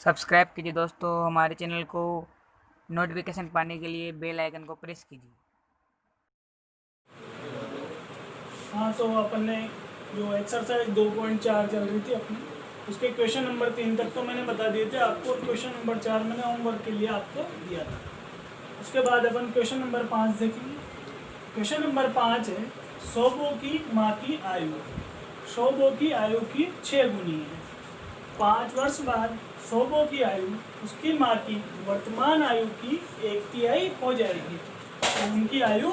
Subscribe कीजिए दोस्तों हमारे चैनल को। नोटिफिकेशन पाने के लिए बेल आइकन को प्रेस कीजिए। हाँ, तो अपन ने जो एक्सरसाइज 2.4 चल रही थी अपनी, उसके क्वेश्चन नंबर 3 तक तो मैंने बता दिए थे आपको। क्वेश्चन नंबर 4 मैंने होमवर्क के लिए आपको दिया था। उसके बाद अपन क्वेश्चन नंबर 5 देखेंगे। क्वेश्चन नंबर 5 है, सौबों की माँ की आयु। सौबों की आयु की 6 गुनी है। 5 वर्ष बाद सौबों की आयु उसकी माँ की वर्तमान आयु की 1/3 हो जाएगी। तो उनकी आयु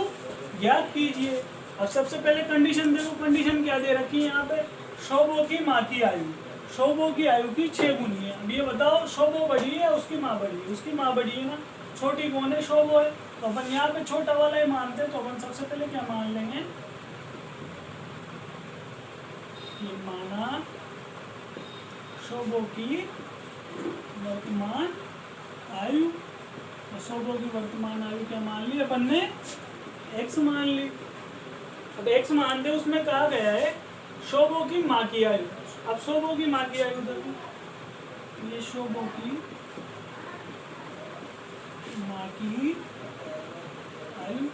ज्ञात कीजिए। अब सबसे पहले कंडीशन देखो, कंडीशन क्या दे रखी है यहाँ पे, शोभो की माँ की आयु। शोभो की आयु की 6 गुनी है। अब ये बताओ, शोभो बड़ी है उसकी माँ बड़ी है? उसकी माँ बड़ी है ना, छोटी कौन है? शोभो है। तो अपन यहाँ पे छोटा वाला ही मानते हैं। तो अपन सबसे पहले क्या मान लेंगे, ये माना शोभो की वर्तमान आयु। तो शोभो की वर्तमान आयु क्या मान ली अपन ने? x मान ली। अब x मानते उसमें कहा गया है शोभो की माँ की आयु। अब शोभो की माँ की आयु देखो, ये शोभो की माँ की आयु।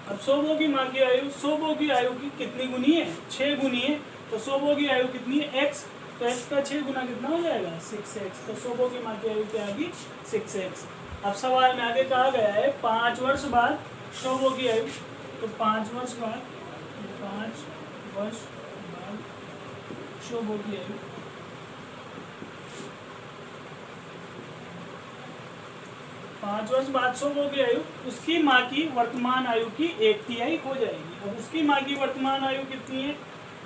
अब शोभो की माँ की आयु, शोभो की आयु की कितनी गुनी है? 6 गुनी है। तो शोभो की आयु कितनी है? x। तो x का 6 गुना कितना हो जाएगा? 6x। तो शोभो की माँ की आयु क्या आएगी? 6x। अब सवाल में आगे कहा गया है 5 वर्ष बाद शोभो की आयु। तो 5 वर्ष बाद, 5 वर्ष बाद शोभो की आयु, 5 वर्ष बाद शोभो की आयु उसकी माँ की वर्तमान आयु की 1/3 हो जाएगी। अब उसकी माँ की वर्तमान आयु कितनी है?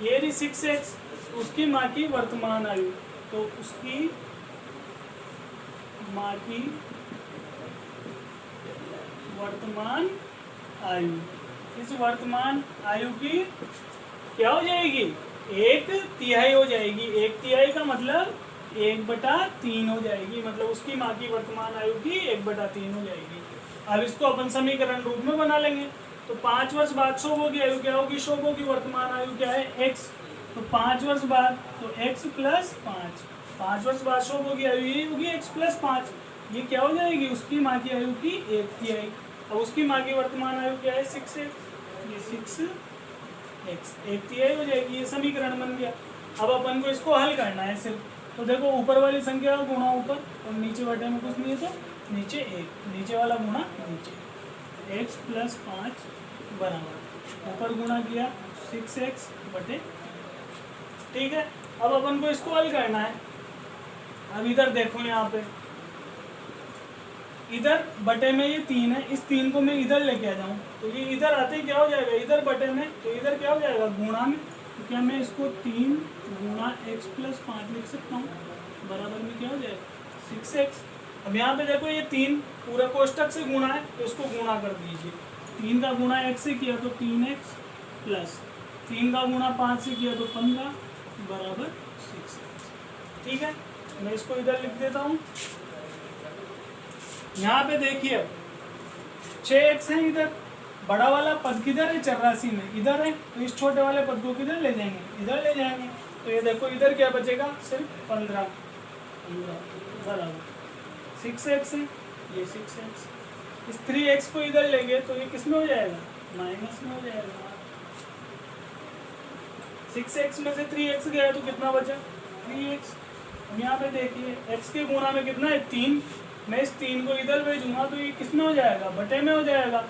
ये रही 6x। उसकी माँ की वर्तमान आयु, तो उसकी माँ की वर्तमान आयु, इस वर्तमान आयु की क्या हो जाएगी? 1/3 हो जाएगी। 1/3 का मतलब 1/3 हो जाएगी। मतलब उसकी माँ की वर्तमान आयु की 1/3 हो जाएगी। अब इसको अपन समीकरण रूप में बना लेंगे। तो 5 वर्ष बाद शोभो की आयु क्या होगी? शोभो की वर्तमान आयु क्या है? x। तो 5 वर्ष बाद तो x प्लस 5। 5 वर्ष बाद शोभो की आयु ये होगी x प्लस 5। ये क्या हो जाएगी? उसकी माँ की आयु की 1/3। अब उसकी माँ की वर्तमान आयु क्या है? 6x। ये 6x 1/3 हो जाएगी। ये समीकरण बन गया। अब अपन को इसको हल करना है सिर्फ। तो देखो, ऊपर वाली संख्या का गुणा ऊपर और नीचे बटे में कुछ नहीं है, तो नीचे 1, नीचे वाला गुणा नीचे। x प्लस 5 बराबर, ऊपर गुणा किया 6x बटे। ठीक है, अब अपन को इसको हल करना है। अब इधर देखो, यहाँ पे इधर बटे में ये 3 है, इस 3 को मैं इधर लेके आ जाऊँ तो ये इधर आते ही क्या हो जाएगा? इधर बटे में, तो इधर क्या हो जाएगा? गुणा में। तो क्या मैं इसको 3 गुणा x प्लस 5 लिख सकता हूँ? बराबर में क्या हो जाएगा? 6x। अब यहाँ पे देखो, ये 3 पूरा कोष्टक से गुणा है, तो इसको गुणा कर दीजिए। 3 का गुणा x से किया तो 3x प्लस 3 का गुणा 5 से किया तो 15 बराबर 6x। ठीक है, मैं इसको इधर लिख देता हूँ। यहाँ पे देखिए, 6x है इधर, बड़ा वाला पद किधर है? 84 में इधर है। तो इस छोटे वाले पद को किधर ले जाएंगे? इधर ले जाएंगे। तो ये देखो, इधर क्या बचेगा? सिर्फ 15 बराबर 6x है। ये 6x, इस 3x को इधर लेंगे तो ये किस में हो जाएगा? माइनस में हो जाएगा। 6x में से 3x गया तो कितना बचा? 3x। अब यहाँ पे देखिए, x के गुणा में कितना है? 3। मैं इस 3 को इधर भेजूंगा तो ये किस में हो जाएगा? बटे में हो जाएगा।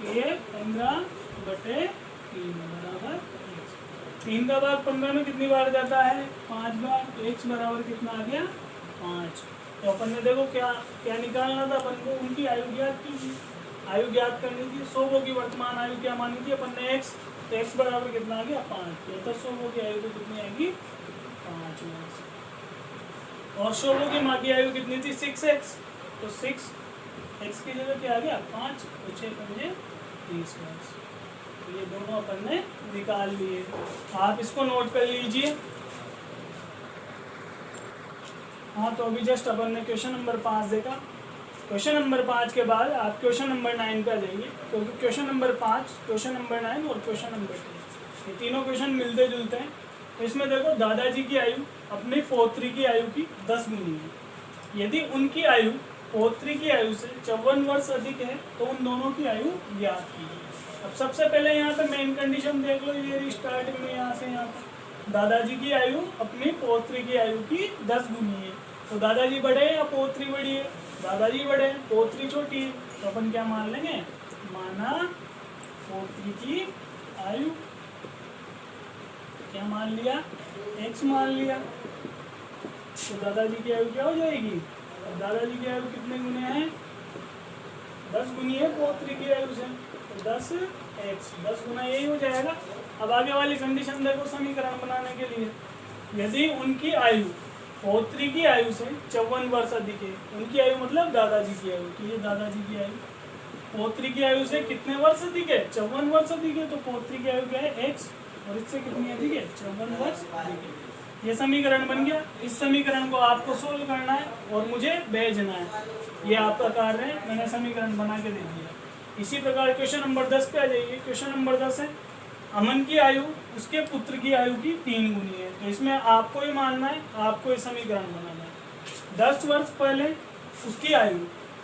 ये 15 बटे 3 बराबर 3 का भाग 15 में कितनी बार जाता है? 5 बार। तो x बराबर कितना आ गया? 5। तो अपन ने देखो क्या क्या निकालना था अपन को? उनकी आयु ज्ञात कीजिए। आयु ज्ञात करनी थी। शोभो की वर्तमान आयु क्या मानी थी अपन ने? x। तो x बराबर कितना आ गया? 5। तो शोभो की आयु तो कितनी आएगी? 5 वर्ष। और शोभो की माँ की आयु कितनी थी? 6x। तो 6x की जगह क्या आ गया? 5। तो 6 पंजे 30 वर्ष। तो ये दोनों अपन ने निकाल लिए। आप इसको नोट कर लीजिए। हाँ, तो अभी जस्ट अपन ने क्वेश्चन नंबर 5 देखा। क्वेश्चन नंबर 5 के बाद आप क्वेश्चन नंबर 9 पे आ जाइए, क्योंकि क्वेश्चन नंबर 5, क्वेश्चन नंबर 9 और क्वेश्चन नंबर 10 ये तीनों क्वेश्चन मिलते जुलते हैं। तो इसमें देखो दादाजी की आयु अपनी पौत्री की आयु की 10 गुनी है। यदि उनकी आयु पौत्री की आयु से 54 वर्ष अधिक है तो उन दोनों की आयु ज्ञात कीजिए। अब सबसे पहले यहाँ पे मेन कंडीशन देख लो, ये स्टार्टिंग में यहाँ से यहाँ पे दादाजी की आयु अपनी पौत्री की आयु की 10 गुनी है। तो दादाजी बड़े हैं या पौत्री बड़ी है? दादाजी बड़े हैं, पौत्री छोटी है, तो अपन क्या मान लेंगे, माना पौत्री की आयु क्या मान लिया, x मान लिया। तो दादाजी की आयु क्या हो जाएगी, दादाजी की आयु कितने गुने हैं, 10 गुनी है पौत्री की आयु से, तो 10x 10 गुना यही हो जाएगा। अब आगे वाली कंडीशन देखो समीकरण बनाने के लिए, यदि उनकी आयु पौत्री की आयु से 54 वर्ष अधिक है, उनकी आयु मतलब दादाजी की आयु, तो ये दादाजी की आयु पौत्री की आयु से कितने वर्ष अधिक है, 54 वर्ष अधिक है, तो पौत्री की आयु क्या है x, और इससे कितनी अधिक है, 54 वर्ष अधिक है। ये समीकरण बन गया। इस समीकरण को आपको सोल्व करना है और मुझे भेजना है, ये आपका कार्य है, मैंने समीकरण बना के दे दिया। इसी प्रकार क्वेश्चन नंबर 10 पे आ जाइए। क्वेश्चन नंबर 10 है, अमन की आयु उसके पुत्र की आयु की 3 गुनी है। तो इसमें आपको ही मानना है, आपको ये समीकरण बनाना है। 10 वर्ष पहले उसकी आयु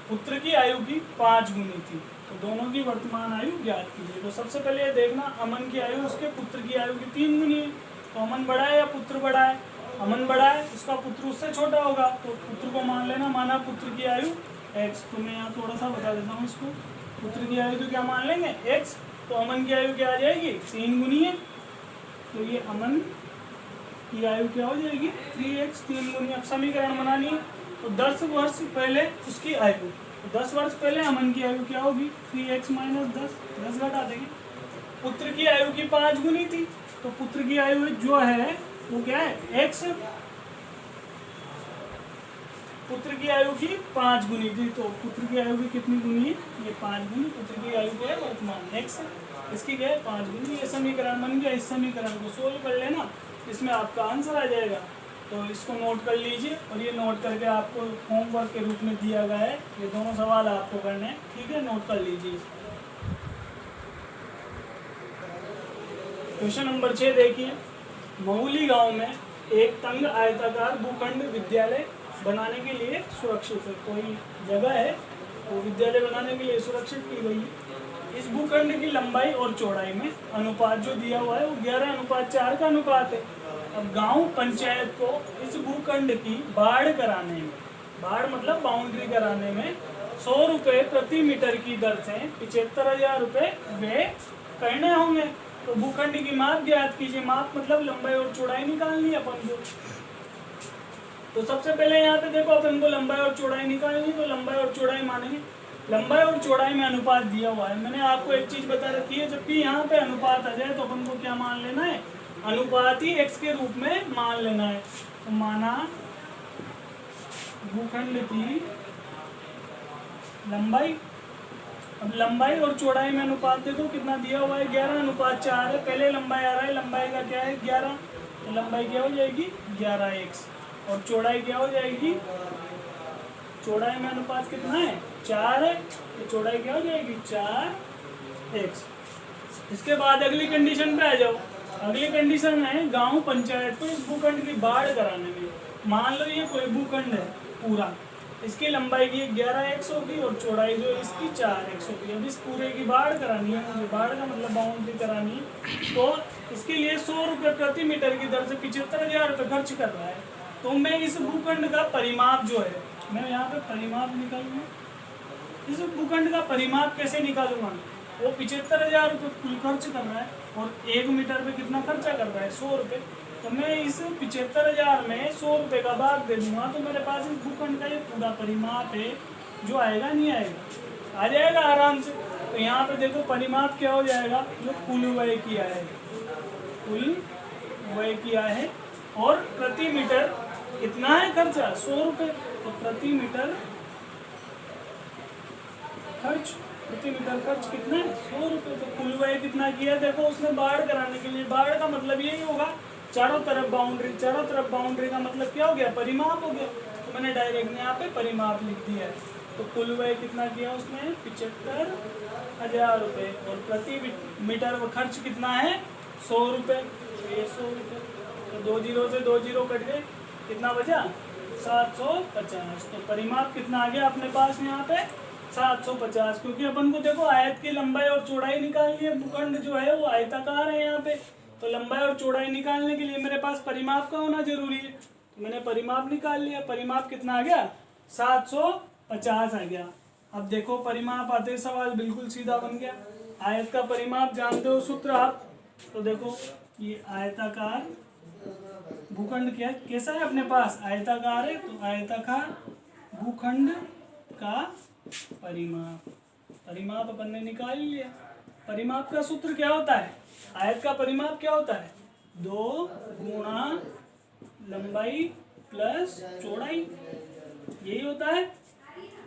पुत्र की आयु की 5 गुनी थी, तो दोनों की वर्तमान आयु ज्ञात कीजिए। तो सबसे पहले ये देखना, अमन की आयु उसके पुत्र की आयु की 3 गुनी है, तो अमन बड़ा है या पुत्र बड़ा है, अमन बड़ा है, उसका पुत्र उससे छोटा होगा, तो पुत्र को मान लेना, माना पुत्र की आयु x। तो मैं यहाँ थोड़ा सा बता देता हूँ इसको, पुत्र की आयु तो क्या मान लेंगे x, तो अमन की आयु क्या आ जाएगी, 3 गुनी है, तो ये अमन की आयु क्या हो जाएगी 3x 3 गुनी। अब समीकरण बनानी है, तो 10 वर्ष पहले उसकी आयु, तो 10 वर्ष पहले अमन की आयु क्या होगी 3x - 10, 10 घटा देंगे। पुत्र की आयु की 5 गुनी थी, तो पुत्र की आयु जो है वो क्या है x, पुत्र की आयु की 5 गुनी थी, तो पुत्र की आयु की कितनी गुनी है, ये 5 गुनी, पुत्र की आयु क्या है वर्तमान x, इसकी क्या है 5 गुनी। ये समीकरण बन गया। इस समीकरण को सोल्व कर लेना, इसमें आपका आंसर आ जाएगा। तो इसको नोट कर लीजिए, और ये नोट करके आपको होमवर्क के रूप में दिया गया है, ये दोनों सवाल आपको करने हैं, ठीक है, नोट कर लीजिए। क्वेश्चन नंबर 6 देखिए, महुली गांव में एक तंग आयताकार भूखंड विद्यालय बनाने के लिए सुरक्षित है। कोई जगह है वो विद्यालय बनाने के लिए सुरक्षित की गई है। इस भूखंड की लंबाई और चौड़ाई में अनुपात जो दिया हुआ है वो 11:4 का अनुपात है। अब गांव पंचायत को इस भूखंड की बाढ़ कराने में, बाढ़ मतलब बाउंड्री कराने में 100 रुपये प्रति मीटर की दर से 75,000 रुपये व्यय करने होंगे। तो भूखंड की माप ज्ञात कीजिए। माप मतलब लंबाई और चौड़ाई निकालनी है अपन को। तो सबसे पहले यहाँ पे देखो, अपन को लंबाई और चौड़ाई निकालनी, तो लंबाई और चौड़ाई मानेंगे। लंबाई और चौड़ाई में अनुपात दिया हुआ है। मैंने आपको एक चीज बता रखी है, जब भी यहाँ पे अनुपात आ जाए तो अपन को क्या मान लेना है, अनुपात ही x के रूप में मान लेना है। तो माना भूखंड की लंबाई, अब लंबाई और चौड़ाई में अनुपात देखो कितना दिया हुआ है, 11:4 है। पहले लंबाई आ रहा है, लंबाई का क्या है 11, तो लंबाई क्या हो जाएगी 11x, और चौड़ाई क्या हो जाएगी, चौड़ाई में अनुपात कितना है 4 है, तो चौड़ाई क्या हो जाएगी 4x। इसके बाद अगली कंडीशन पे आ जाओ। अगली कंडीशन है गांव पंचायत को इस भूखंड की बाढ़ कराने में। मान लो ये कोई भूखंड है पूरा, इसकी लंबाई की 11x होगी और चौड़ाई जो इसकी 4x होगी। अब इस पूरे की बाढ़ करानी है मुझे, बाढ़ का मतलब बाउंड्री करानी है, तो इसके लिए 100 रुपये प्रति मीटर की दर से 75,000 रुपये खर्च कर रहा है। तो मैं इस भूखंड का परिमाप जो है, मैं यहाँ पे परिमाप निकालूंगा। इस भूखंड का परिमाप कैसे निकालूंगा, वो 75,000 रुपये कुल खर्च कर रहा है और 1 मीटर पे कितना खर्चा कर रहा है 100 रुपये। तो मैं इस 75,000 में 100 रुपये का भाग दे दूंगा, तो मेरे पास इस भूखंड का ये पूरा परिमाप है जो आएगा, नहीं आएगा, आ जाएगा आराम से। तो यहाँ पे देखो परिमाप क्या हो जाएगा, जो कुल व्यय किया है, कुल व्यय किया है, और प्रति मीटर कितना है खर्चा 100 रुपये, तो प्रति मीटर खर्च, प्रति मीटर खर्च कितना है 100 रुपये। तो कुल व्यय कितना किया देखो उसने बाढ़ कराने के लिए। बाढ़ का मतलब यही होगा चारों तरफ बाउंड्री, चारों तरफ बाउंड्री का मतलब क्या हो गया परिमाप हो गया। तो मैंने डायरेक्ट यहाँ पे परिमाप लिख दिया है। तो कुल व्यय कितना किया उसने 75,000 रुपये, और प्रति मीटर खर्च कितना है 100 रुपये, तो ये 100 रुपये। तो 2 जीरो से 2 जीरो कट गए, कितना बचा 750। तो परिमाप कितना आ गया अपने पास यहाँ पे 750, क्योंकि अपन को देखो आयत की लंबाई और चौड़ाई निकालनी है। भूखंड जो है वो आयताकार है यहाँ पे, तो लंबाई और चौड़ाई निकालने के लिए मेरे पास परिमाप का होना जरूरी है। तो मैंने परिमाप निकाल लिया, परिमाप कितना आ गया 750 आ गया। अब देखो परिमाप आते सवाल बिल्कुल सीधा बन गया। आयत का परिमाप जानते हो सूत्र आप, तो देखो ये आयताकार भूखंड क्या कैसा है अपने पास आयताकार है, तो आयताकार भूखंड का परिमाप, परिमाप अपन ने निकाल लिया। परिमाप का सूत्र क्या होता है, आयत का परिमाप क्या होता है 2 गुणा लंबाई प्लस चौड़ाई, यही होता है।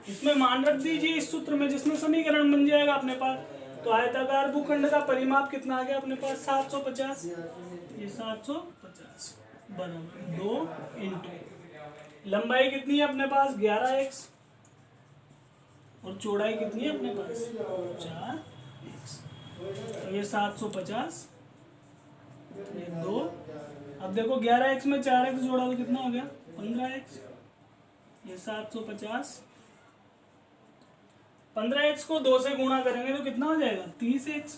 इसमें मान रख दीजिए इस सूत्र में, जिसमें समीकरण बन जाएगा अपने पास। तो आयताकार भूखंड का परिमाप कितना आ गया अपने पास 750, ये 750 बराबर 2 इंटू लंबाई कितनी है अपने पास 11x और चौड़ाई कितनी है अपने पास 4x। तो ये 750 ये 2। अब देखो 11x में 4x जोड़ा तो कितना हो गया 15x। ये 750 15x को 2 से गुणा करेंगे तो कितना हो जाएगा 30x।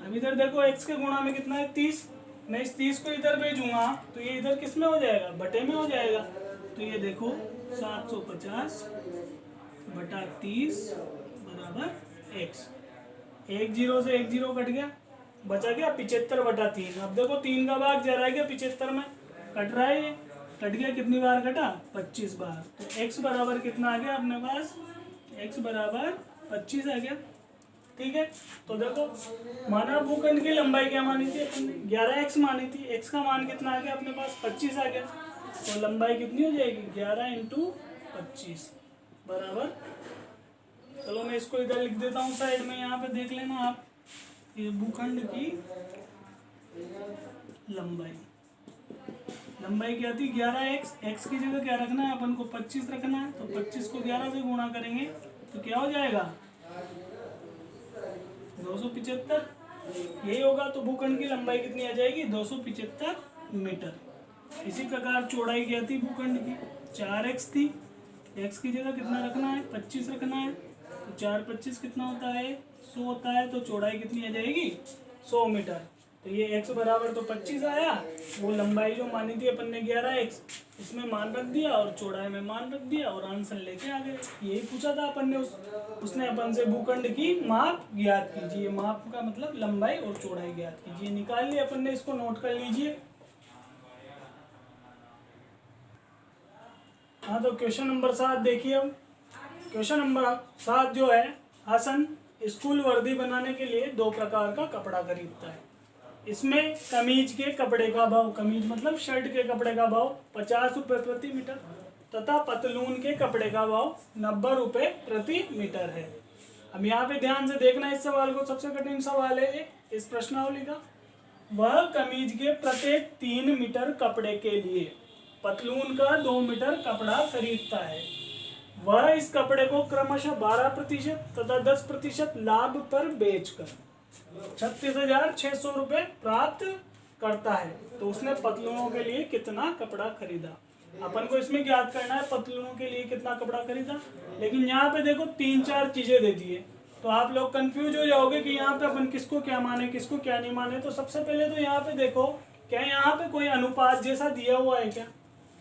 अब इधर देखो x के गुणा में कितना है 30, मैं इस 30 को इधर भेजूंगा तो ये इधर किस में हो जाएगा बटे में हो जाएगा। तो ये देखो 750 बटा 30 बराबर x। 1 जीरो से 1 जीरो कट गया, बचा गया 75 बटा 3। अब देखो 3 का भाग जा रहा है क्या 75 में, कट रहा है, ये कट गया कितनी बार कटा 25 बार। तो x बराबर कितना आ गया अपने पास, x बराबर 25 आ गया। ठीक है, तो देखो माना भूखंड की लंबाई क्या मानी थी अपन ने 11x मानी थी, x का मान कितना आ गया अपने पास 25 आ गया। तो लंबाई कितनी हो जाएगी 11 इंटू 25 बराबर, चलो मैं इसको इधर लिख देता हूँ साइड में, यहाँ पे देख लेना आप। ये भूखंड की लंबाई, लंबाई क्या थी 11x, x की जगह क्या रखना है अपन को 25 रखना है। तो 25 को 11 से गुणा करेंगे तो क्या हो जाएगा 275, यही होगा। तो भूखंड की लंबाई कितनी आ जाएगी 275 मीटर। इसी प्रकार चौड़ाई क्या थी भूखंड की 4x थी, x की जगह कितना रखना है 25 रखना है। तो 4 25 कितना होता है 100 होता है। तो चौड़ाई कितनी आ जाएगी 100 मीटर। तो ये x बराबर तो 25 आया, वो लंबाई जो मानी थी अपन ने 11x, इसमें मान रख दिया और चौड़ाई में मान रख दिया और आंसर लेके आ गए। यही पूछा था अपन ने, उसने अपन से भूखंड की माप ज्ञात कीजिए, माप का मतलब लंबाई और चौड़ाई ज्ञात कीजिए, निकाल लिया अपन ने, इसको नोट कर लीजिए। हाँ, तो क्वेश्चन नंबर 7 देखिए। अब क्वेश्चन नंबर 7 जो है, हसन स्कूल वर्दी बनाने के लिए 2 प्रकार का कपड़ा खरीदता है। इसमें कमीज के कपड़े का भाव, कमीज मतलब शर्ट के कपड़े का भाव 50 रुपये प्रति मीटर तथा पतलून के कपड़े का भाव 90 रुपये प्रति मीटर है। अब यहाँ पे ध्यान से देखना इस सवाल को, सबसे कठिन सवाल है ये इस प्रश्नावली का। वह कमीज के प्रत्येक 3 मीटर कपड़े के लिए पतलून का 2 मीटर कपड़ा खरीदता है। वह इस कपड़े को क्रमशः 12% तथा 10% लाभ पर बेचकर 36,600 रुपये प्राप्त करता है। तो उसने पतलूनों के लिए कितना कपड़ा खरीदा। अपन को इसमें ज्ञात करना है पतलूनों के लिए कितना कपड़ा खरीदा। लेकिन यहाँ पे देखो 3-4 चीजें दे दी है, तो आप लोग कंफ्यूज हो जाओगे कि यहाँ पे अपन किसको क्या माने किसको क्या नहीं माने। तो सबसे पहले तो यहाँ पे देखो, क्या यहाँ पे कोई अनुपात जैसा दिया हुआ है क्या।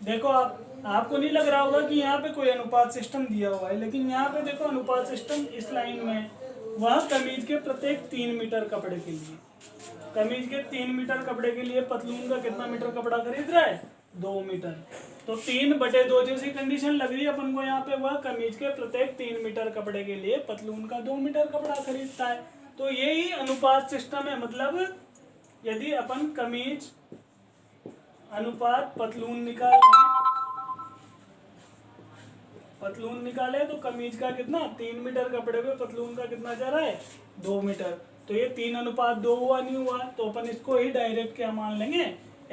देखो आपको नहीं लग रहा होगा कि यहाँ पे कोई अनुपात सिस्टम दिया हुआ है, लेकिन यहाँ पे देखो अनुपात सिस्टम इस लाइन में। वह कमीज के प्रत्येक 3 मीटर कपड़े के लिए, कमीज के 3 मीटर कपड़े के लिए पतलून का कितना मीटर कपड़ा खरीद रहा है 2 मीटर। तो 3/2 जैसी कंडीशन लग रही है अपन को यहाँ पे। वह कमीज के प्रत्येक 3 मीटर कपड़े के लिए पतलून का 2 मीटर कपड़ा खरीदता है। तो यही अनुपात सिस्टम है। मतलब यदि अपन कमीज अनुपात पतलून निकाले तो कमीज का कितना 3 मीटर कपड़े पे पतलून का कितना जा रहा है 2 मीटर। तो ये 3:2 हुआ नहीं हुआ, तो अपन इसको ही डायरेक्ट क्या मान लेंगे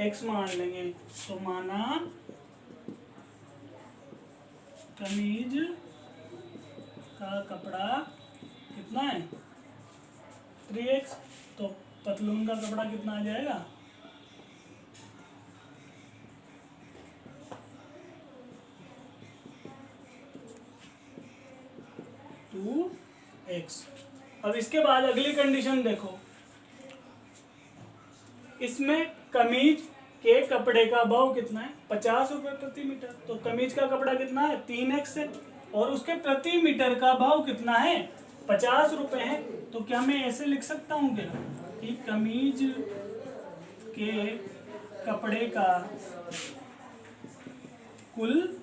x मान लेंगे। तो माना कमीज का कपड़ा कितना है 3x, तो पतलून का कपड़ा कितना आ जाएगा 2x। अब इसके बाद अगली कंडीशन देखो, इसमें कमीज के कपड़े का भाव कितना है, 50 रुपये प्रति मीटर। तो कमीज का कपड़ा कितना है, 3x है, और उसके प्रति मीटर का भाव कितना है, 50 रुपये है। तो क्या मैं ऐसे लिख सकता हूँ क्या कि कमीज के कपड़े का कुल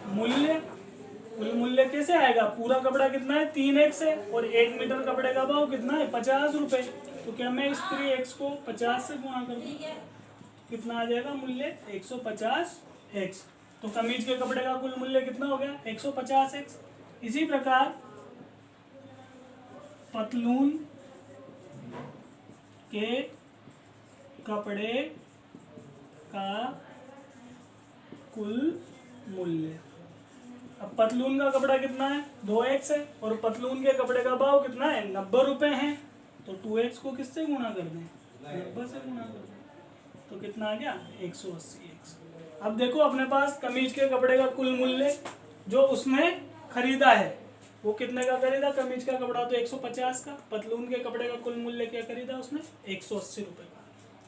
मूल्य कैसे आएगा, पूरा कपड़ा कितना है, 3x है, और 1 मीटर कपड़े का भाव कितना है, 50 रुपये। तो क्या मैं इस 3x को 50 से गुणा कर दूं, कितना आ जाएगा मूल्य, 150x। तो कमीज के कपड़े का कुल मूल्य कितना हो गया, 150x। इसी प्रकार पतलून के कपड़े का कुल मूल्य, अब पतलून का कपड़ा कितना है, 2x है, और पतलून के कपड़े का भाव कितना है, 90 रुपये है। तो 2x को किससे गुणा कर दें, 90 से गुणा कर दें, तो कितना आ गया, 180x। अब देखो अपने पास कमीज के कपड़े का कुल मूल्य जो उसने खरीदा है वो कितने का खरीदा, कमीज का कपड़ा तो 150 का, पतलून के कपड़े का कुल मूल्य क्या खरीदा उसने, 180 रुपये का।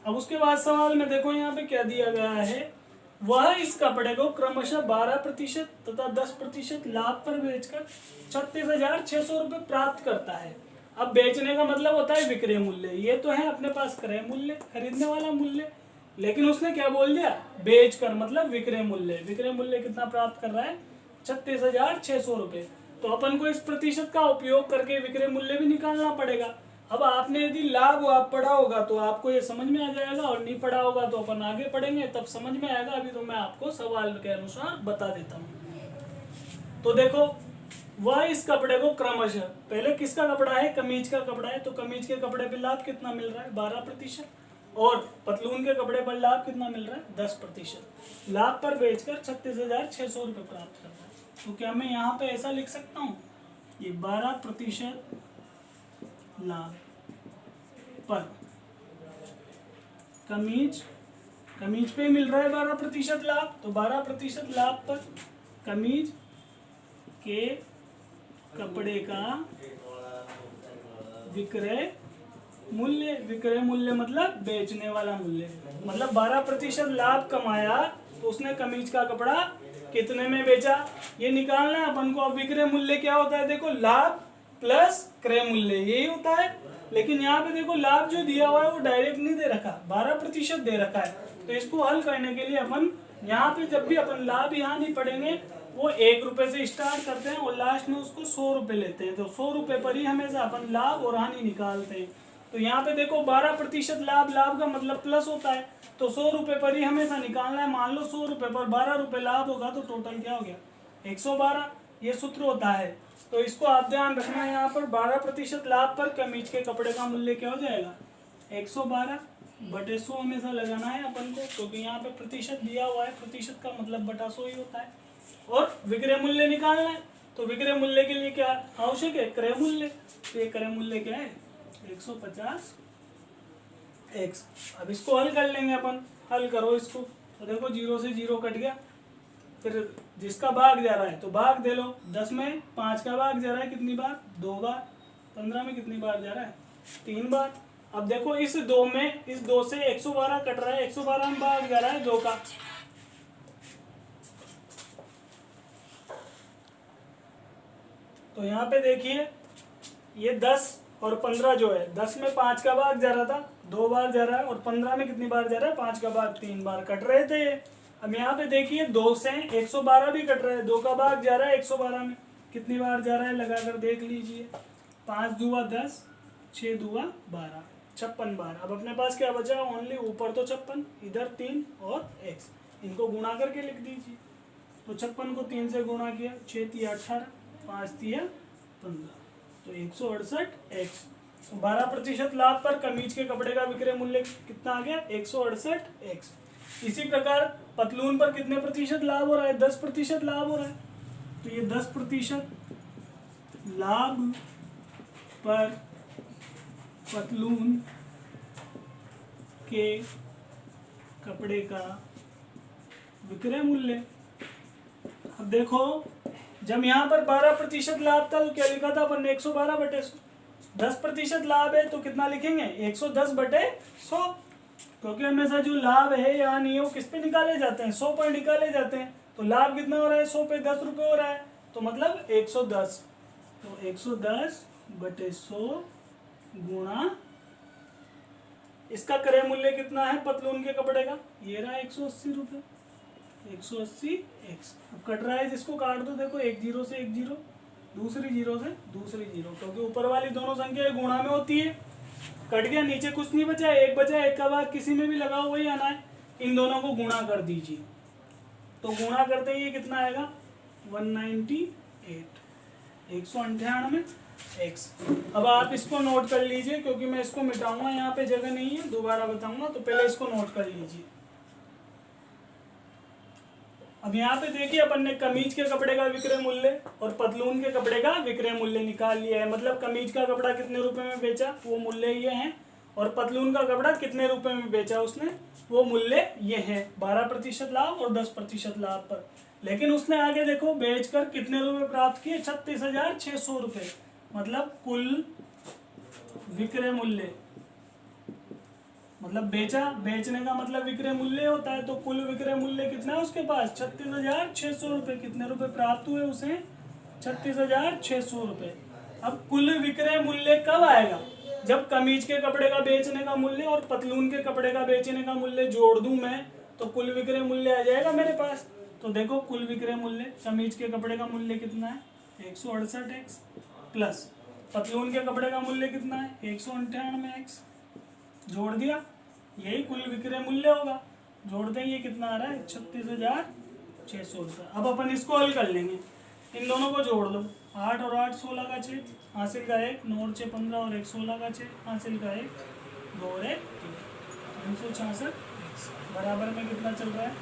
अब उसके बाद सवाल में देखो यहाँ पे क्या दिया गया है, वह इस कपड़े को क्रमशः 12% तथा 10% लाभ पर बेचकर 36,600 रुपये प्राप्त करता है। अब बेचने का मतलब होता है विक्रय मूल्य, ये तो है अपने पास क्रय मूल्य, खरीदने वाला मूल्य, लेकिन उसने क्या बोल दिया, बेचकर, मतलब विक्रय मूल्य। विक्रय मूल्य कितना प्राप्त कर रहा है, 36,600 रुपये। तो अपन को इस प्रतिशत का उपयोग करके विक्रय मूल्य भी निकालना पड़ेगा। अब आपने यदि लाभ आप पढ़ा होगा तो आपको ये समझ में आ जाएगा, और नहीं पढ़ा होगा तो अपन आगे पढ़ेंगे तब समझ में आएगा। अभी तो मैं आपको सवाल के अनुसार बता देता हूँ। तो देखो, वह इस कपड़े को क्रमशः, पहले किसका कपड़ा है, कमीज का कपड़ा है, तो कमीज के कपड़े पे लाभ कितना मिल रहा है, 12%, और पतलून के कपड़े पर लाभ कितना मिल रहा है, 10%। लाभ पर बेचकर 36,600 रुपये प्राप्त करता है। तो क्या मैं यहाँ पे ऐसा लिख सकता हूँ, ये 12% लाभ पर कमीज पे मिल रहा है 12% लाभ, तो 12% लाभ पर कमीज के कपड़े का विक्रय मूल्य मतलब बेचने वाला मूल्य, मतलब 12% लाभ कमाया तो उसने कमीज का कपड़ा कितने में बेचा, ये निकालना है अपन को। अब विक्रय मूल्य क्या होता है, देखो लाभ प्लस क्रय मूल्य यही होता है, लेकिन यहाँ पे देखो लाभ जो दिया हुआ है वो डायरेक्ट नहीं दे रखा, 12% दे रखा है। तो इसको हल करने के लिए अपन यहाँ पे जब भी अपन लाभ यहाँ नहीं पढ़ेंगे, वो 1 रुपये से स्टार्ट करते हैं और लास्ट में उसको 100 रुपये लेते हैं। तो 100 रुपये पर ही हमेशा अपन लाभ और हानि निकालते हैं। तो यहाँ पे देखो 12% लाभ का मतलब प्लस होता है, तो 100 रुपये पर ही हमेशा निकालना है। मान लो 100 रुपये पर 12 रुपये लाभ होगा तो टोटल क्या हो गया, 112। ये सूत्र होता है, तो इसको आप ध्यान रखना है। यहाँ पर 12% लाभ पर कमीज के कपड़े का मूल्य क्या हो जाएगा, 112/100 हमेशा लगाना है अपन को, क्योंकि यहाँ पे प्रतिशत दिया हुआ है, प्रतिशत का मतलब बटा 100 ही होता है। और विक्रय मूल्य निकालना है, तो विक्रय मूल्य के लिए क्या आवश्यक है, क्रय मूल्य। तो ये क्रय मूल्य क्या है, 150x। अब इसको हल कर लेंगे अपन, हल करो इसको, तो देखो 0 से 0 कट गया, फिर जिसका भाग जा रहा है तो भाग दे लो। 10 में 5 का भाग जा रहा है कितनी बार, 2 बार। 15 में कितनी बार जा रहा है, 3 बार। अब देखो इस 2 में, इस 2 से 112 कट रहा है, 112 में भाग जा रहा है 2 का। तो यहाँ पे देखिए ये 10 और 15 जो है, 10 में 5 का भाग जा रहा था, 2 बार जा रहा है, और 15 में कितनी बार जा रहा है, 5 का भाग 3 बार कट रहे थे। अब यहाँ पे देखिए 2 से 112 भी कट रहा है, 2 का भाग जा रहा है 112 में, कितनी बार जा रहा है लगाकर देख लीजिए। 5 दूआ 10, 6 दूआ 12, 56 बार। अब अपने पास क्या बचा, ओनली ऊपर तो 56, इधर 3 और x, इनको गुणा करके लिख दीजिए। तो 56 को 3 से गुणा किया, 6 तिया 18, 5 तिया 15, तो 168x। 12% लाभ पर कमीज के कपड़े का विक्रय मूल्य कितना आ गया, 168x। इसी प्रकार पतलून पर कितने प्रतिशत लाभ हो रहा है, 10% लाभ हो रहा है, तो ये 10% लाभ पर पतलून के कपड़े का विक्रय मूल्य। अब देखो जब यहाँ पर 12% लाभ था तो क्या लिखा था अपन ने 112/100। 10% लाभ है तो कितना लिखेंगे 110/100, क्योंकि हमेशा जो लाभ है या नहीं है वो किस पे निकाले जाते हैं 100 पर निकाले जाते हैं। तो लाभ कितना हो रहा है 100 पे 10 रुपये हो रहा है, तो मतलब 110। तो 110/100 गुणा इसका क्रय मूल्य कितना है पतलून के कपड़े का, ये रहा 180 रुपये। 180 x, अब कट रहा है जिसको काट दो, देखो एक जीरो से एक जीरो, दूसरी जीरो से दूसरी जीरो, क्योंकि ऊपर वाली दोनों संख्या गुणा में होती है। कट गया, नीचे कुछ नहीं बचा, एक बचा, एक का भाग किसी में भी लगाओ वही आना है। इन दोनों को गुणा कर दीजिए, तो गुणा करते ही कितना आएगा 198, 198 x। अब आप इसको नोट कर लीजिए, क्योंकि मैं इसको मिटाऊंगा, यहाँ पे जगह नहीं है, दोबारा बताऊंगा, तो पहले इसको नोट कर लीजिए। अब यहाँ पे देखिए अपन ने कमीज के कपड़े का विक्रय मूल्य और पतलून के कपड़े का विक्रय मूल्य निकाल लिया है। मतलब कमीज का कपड़ा कितने रुपए में बेचा वो मूल्य ये है, और पतलून का कपड़ा कितने रुपए में बेचा उसने वो मूल्य ये है। 12% लाभ और 10% लाभ पर। लेकिन उसने आगे देखो बेचकर कितने रुपए प्राप्त किए 36,600 रुपये। मतलब कुल विक्रय मूल्य, मतलब बेचा, बेचने का मतलब विक्रय मूल्य होता है, तो कुल विक्रय मूल्य कितना है उसके पास 36,600 रुपये। कितने रुपए प्राप्त हुए उसे 36,600 रुपये। अब कुल विक्रय मूल्य कब आएगा, जब कमीज के कपड़े का बेचने का मूल्य और पतलून के कपड़े का बेचने का मूल्य जोड़ दूं मैं, तो कुल विक्रय मूल्य आ जाएगा मेरे पास। तो देखो कुल विक्रय मूल्य, कमीज के कपड़े का मूल्य कितना है 168x, प्लस पतलून के कपड़े का मूल्य कितना है 198x, जोड़ दिया, यही कुल विक्रय मूल्य होगा। जोड़ दें, ये कितना आ रहा है 36,600 रुपये। अब अपन इसको हल कर लेंगे, इन दोनों को जोड़ दो, 8 और 8 16 का 6, हासिल का 1, 9 और 6 15 और 1 16 का 6, हासिल का 1, 2 और 1 366 बराबर में कितना चल रहा है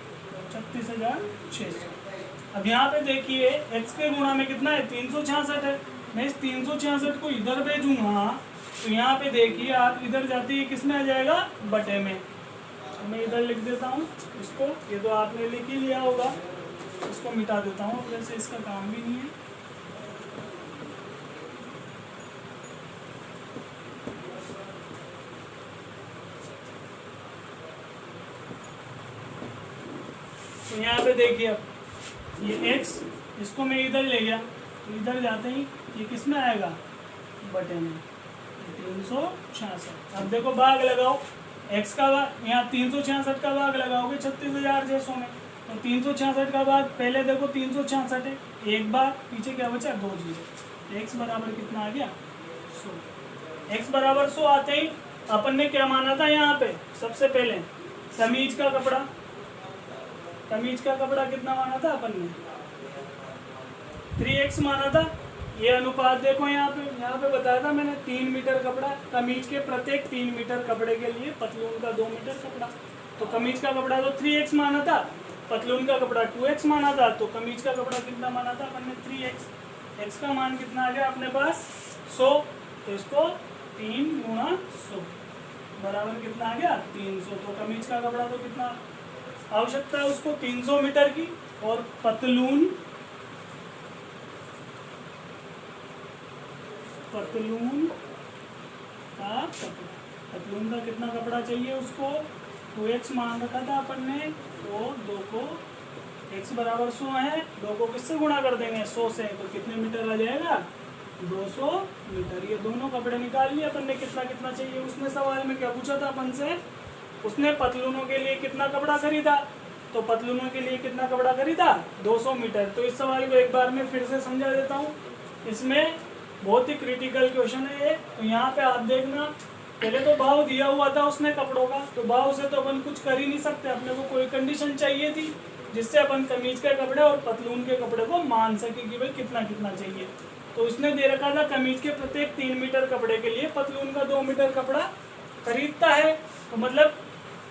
36,600। अब यहाँ पे देखिए x के गुणा में कितना है 366 है। मैं इस 366 को इधर भेजूंगा, तो यहाँ पे देखिए आप इधर जाते ही किस में आ जाएगा बटे में। तो मैं इधर लिख देता हूँ इसको, ये तो आपने लिख ही लिया होगा, इसको मिटा देता हूँ, वैसे इसका काम भी नहीं है। तो यहाँ पे देखिए अब ये x, इसको मैं इधर ले गया, तो इधर जाते ही ये किस में आएगा बटे में 366। अब देखो भाग लगाओ, x का भाग, यहाँ 366 का भाग लगाओगे 36,600 में, तो 366 का भाग पहले देखो 366 है, एक बार पीछे क्या बचा 2 जीरो, x बराबर कितना आ गया 100। x बराबर 100 आते ही अपन ने क्या माना था यहाँ पे, सबसे पहले कमीज का कपड़ा, कमीज का कपड़ा कितना माना था अपन ने 3x माना था। ये अनुपात देखो यहाँ पे बताया था मैंने 3 मीटर कपड़ा, कमीज के प्रत्येक 3 मीटर कपड़े के लिए पतलून का 2 मीटर कपड़ा। तो कमीज का कपड़ा तो 3x माना था, पतलून का कपड़ा 2x माना था, तो कमीज का कपड़ा कितना माना था अपन ने 3x। x का मान कितना आ गया अपने पास 100, तो इसको 3 गुणा 100 बराबर कितना आ गया 300। तो कमीज का कपड़ा तो कितना आवश्यकता है उसको 300 मीटर की, और पतलून का कितना कपड़ा चाहिए उसको 2x मान रखा था अपन ने, तो 2 को x बराबर 100 है, 2 को किससे गुणा कर देंगे 100 से, तो कितने मीटर आ जाएगा 200 मीटर। ये दोनों कपड़े निकाल लिए अपन ने, कितना कितना चाहिए। उसने सवाल में क्या पूछा था अपन से, उसने पतलूनों के लिए कितना कपड़ा खरीदा, तो पतलूनों के लिए कितना कपड़ा खरीदा 200 मीटर। तो इस सवाल को एक बार मैं फिर से समझा देता हूँ, इसमें बहुत ही क्रिटिकल क्वेश्चन है ये। तो यहाँ पे आप देखना, पहले तो भाव दिया हुआ था उसने कपड़ों का, तो भाव से तो अपन कुछ कर ही नहीं सकते, अपने को कोई कंडीशन चाहिए थी जिससे अपन कमीज के कपड़े और पतलून के कपड़े को मान सके कि भाई कितना कितना चाहिए। तो उसने दे रखा था कमीज के प्रत्येक 3 मीटर कपड़े के लिए पतलून का 2 मीटर कपड़ा खरीदता है। तो मतलब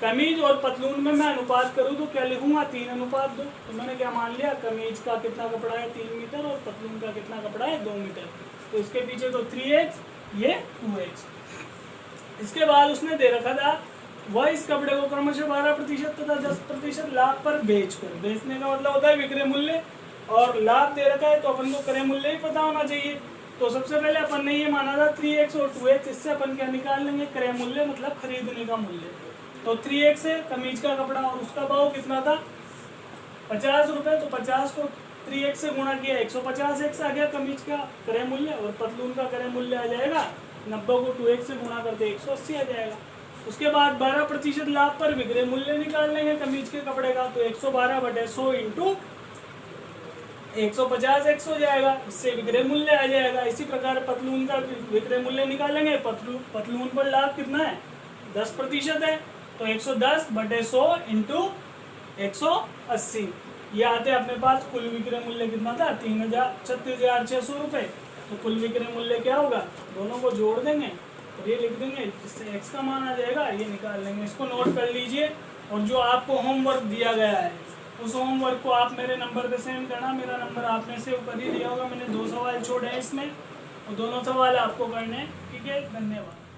कमीज और पतलून में मैं अनुपात करूँ तो क्या लिखूंगा 3:2। तो मैंने क्या मान लिया, कमीज का कितना कपड़ा है 3 मीटर और पतलून का कितना कपड़ा है 2 मीटर। तो इसके पीछे तो 3x, ये 2x। इसके बाद उसने दे रखा था वह इस कपड़े को क्रमशः 12% तथा 10% लाभ पर बेचकर, बेचने का मतलब होता है विक्रय मूल्य, और लाभ दे रखा है तो अपन को क्रय मूल्य ही पता होना चाहिए। तो सबसे पहले अपन ने ये माना था 3x और 2x, इससे अपन क्या निकाल लेंगे, क्रय मूल्य मतलब खरीदने का मूल्य। तो 3x है कमीज का कपड़ा और उसका भाव कितना था 50 रुपये, तो 50 को 3x से गुणा किया 150x आ गया कमीज का क्रय मूल्य, और पतलून का क्रय मूल्य आ जाएगा 90 को 2x से गुणा करते 180 आ जाएगा। उसके बाद 12% लाभ पर विक्रय मूल्य निकाल लेंगे कमीज के कपड़े का, तो 112/100 इंटू 150x हो जाएगा, इससे विक्रय मूल्य आ जाएगा। इसी प्रकार पतलून का विक्रय मूल्य निकालेंगे, पतलून पर लाभ कितना है 10% है, तो 110/100 इंटू 180, ये आते अपने पास कुल विक्रय मूल्य कितना था 36,600 रुपये। तो कुल विक्रय मूल्य क्या होगा, दोनों को जोड़ देंगे और ये लिख देंगे, जिससे x का मान आ जाएगा, ये निकाल लेंगे। इसको नोट कर लीजिए, और जो आपको होमवर्क दिया गया है उस होमवर्क को आप मेरे नंबर पे सेंड करना। मेरा नंबर आपने सेव कर ही दिया होगा, मैंने 2 सवाल छोड़े हैं इसमें, और दोनों सवाल आपको करने हैं। ठीक है, धन्यवाद।